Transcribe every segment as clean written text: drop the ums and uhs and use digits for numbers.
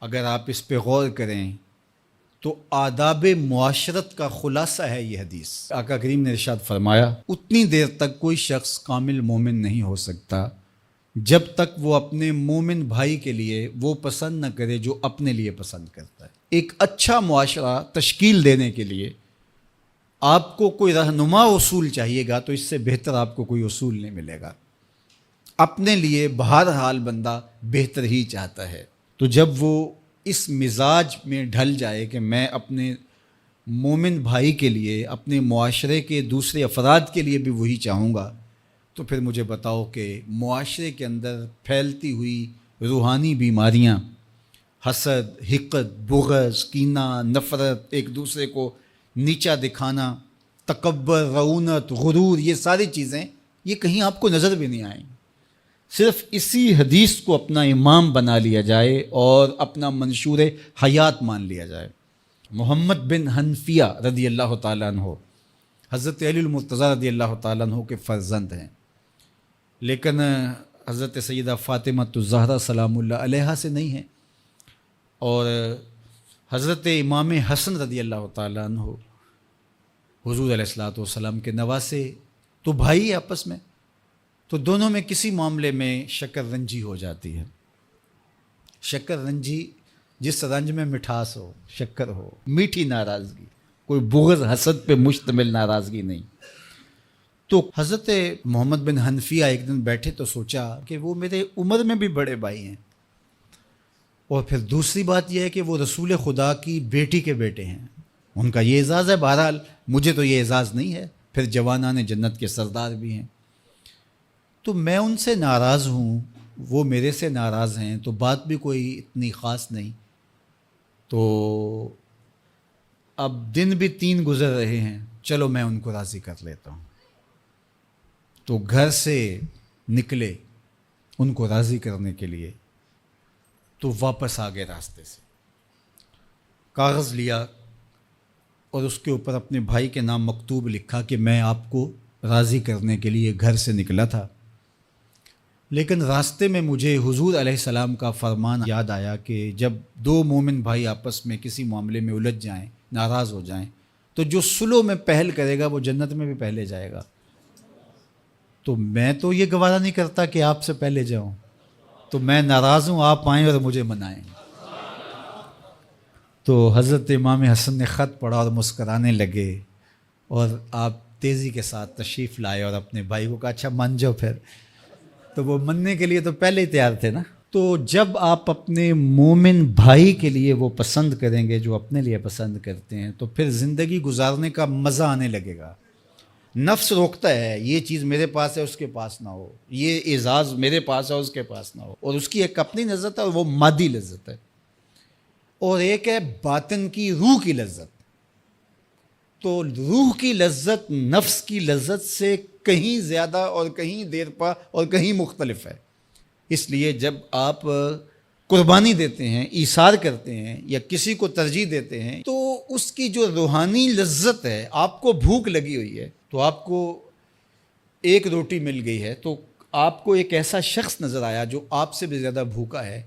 اگر آپ اس پہ غور کریں تو آداب معاشرت کا خلاصہ ہے یہ حدیث۔ آقا کریم نے ارشاد فرمایا اتنی دیر تک کوئی شخص کامل مومن نہیں ہو سکتا جب تک وہ اپنے مومن بھائی کے لیے وہ پسند نہ کرے جو اپنے لیے پسند کرتا ہے۔ ایک اچھا معاشرہ تشکیل دینے کے لیے آپ کو کوئی رہنما اصول چاہیے گا تو اس سے بہتر آپ کو کوئی اصول نہیں ملے گا۔ اپنے لیے بہرحال بندہ بہتر ہی چاہتا ہے، تو جب وہ اس مزاج میں ڈھل جائے کہ میں اپنے مومن بھائی کے لیے، اپنے معاشرے کے دوسرے افراد کے لیے بھی وہی چاہوں گا، تو پھر مجھے بتاؤ کہ معاشرے کے اندر پھیلتی ہوئی روحانی بیماریاں، حسد، حقد، بغض، کینہ، نفرت، ایک دوسرے کو نیچا دکھانا، تکبر، رعونت، غرور، یہ ساری چیزیں یہ کہیں آپ کو نظر بھی نہیں آئیں۔ صرف اسی حدیث کو اپنا امام بنا لیا جائے اور اپنا منشور حیات مان لیا جائے۔ محمد بن حنفیہ رضی اللہ تعالیٰ عنہ حضرت علی المرتضیٰ رضی اللہ تعالیٰ عنہ کے فرزند ہیں، لیکن حضرت سیدہ فاطمہ الزہرا سلام اللہ علیہا سے نہیں ہیں، اور حضرت امام حسن رضی اللہ تعالیٰ عنہ حضور علیہ الصلوۃ والسلام کے نواسے، تو بھائی آپس میں، تو دونوں میں کسی معاملے میں شکر رنجی ہو جاتی ہے۔ شکر رنجی جس رنج میں مٹھاس ہو، شکر ہو، میٹھی ناراضگی، کوئی بغض حسد پہ مشتمل ناراضگی نہیں۔ تو حضرت محمد بن حنفیہ ایک دن بیٹھے تو سوچا کہ وہ میرے عمر میں بھی بڑے بھائی ہیں، اور پھر دوسری بات یہ ہے کہ وہ رسول خدا کی بیٹی کے بیٹے ہیں، ان کا یہ اعزاز ہے، بہرحال مجھے تو یہ اعزاز نہیں ہے، پھر جوانان جنت کے سردار بھی ہیں، تو میں ان سے ناراض ہوں، وہ میرے سے ناراض ہیں، تو بات بھی کوئی اتنی خاص نہیں، تو اب دن بھی 3 گزر رہے ہیں، چلو میں ان کو راضی کر لیتا ہوں۔ تو گھر سے نکلے ان کو راضی کرنے کے لیے، تو واپس آ گئے راستے سے، کاغذ لیا اور اس کے اوپر اپنے بھائی کے نام مکتوب لکھا کہ میں آپ کو راضی کرنے کے لیے گھر سے نکلا تھا، لیکن راستے میں مجھے حضور علیہ السلام کا فرمان یاد آیا کہ جب 2 مومن بھائی آپس میں کسی معاملے میں الجھ جائیں، ناراض ہو جائیں، تو جو صلح میں پہل کرے گا وہ جنت میں بھی پہلے جائے گا۔ تو میں تو یہ گوارا نہیں کرتا کہ آپ سے پہلے جاؤں، تو میں ناراض ہوں، آپ آئیں اور مجھے منائیں۔ تو حضرت امام حسن نے خط پڑھا اور مسکرانے لگے، اور آپ تیزی کے ساتھ تشریف لائے اور اپنے بھائی کو کہا اچھا مان جاؤ پھر، تو وہ مننے کے لیے تو پہلے ہی تیار تھے نا۔ تو جب آپ اپنے مومن بھائی کے لیے وہ پسند کریں گے جو اپنے لیے پسند کرتے ہیں، تو پھر زندگی گزارنے کا مزہ آنے لگے گا۔ نفس روکتا ہے یہ چیز میرے پاس ہے اس کے پاس نہ ہو، یہ اعزاز میرے پاس ہے اس کے پاس نہ ہو، اور اس کی ایک اپنی لذت ہے اور وہ مادی لذت ہے، اور ایک ہے باطن کی روح کی لذت۔ تو روح کی لذت نفس کی لذت سے کہیں زیادہ اور کہیں دیر پا اور کہیں مختلف ہے۔ اس لیے جب آپ قربانی دیتے ہیں، ایثار کرتے ہیں یا کسی کو ترجیح دیتے ہیں، تو اس کی جو روحانی لذت ہے، آپ کو بھوک لگی ہوئی ہے، تو آپ کو ایک روٹی مل گئی ہے، تو آپ کو ایک ایسا شخص نظر آیا جو آپ سے بھی زیادہ بھوکا ہے،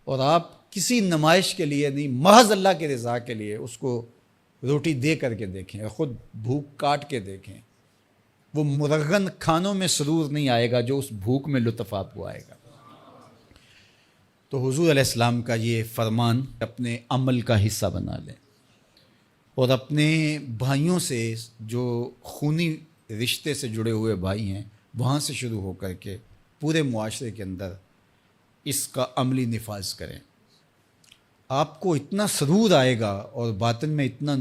اور آپ کسی نمائش کے لیے نہیں، محض اللہ کے رضا کے لیے اس کو روٹی دے کر کے دیکھیں، خود بھوک کاٹ کے دیکھیں، وہ مرغن کھانوں میں سرور نہیں آئے گا جو اس بھوک میں لطف آپ کو آئے گا۔ تو حضور علیہ السلام کا یہ فرمان اپنے عمل کا حصہ بنا لیں، اور اپنے بھائیوں سے، جو خونی رشتے سے جڑے ہوئے بھائی ہیں، وہاں سے شروع ہو کر کے پورے معاشرے کے اندر اس کا عملی نفاذ کریں۔ آپ کو اتنا سرور آئے گا اور باطن میں اتنا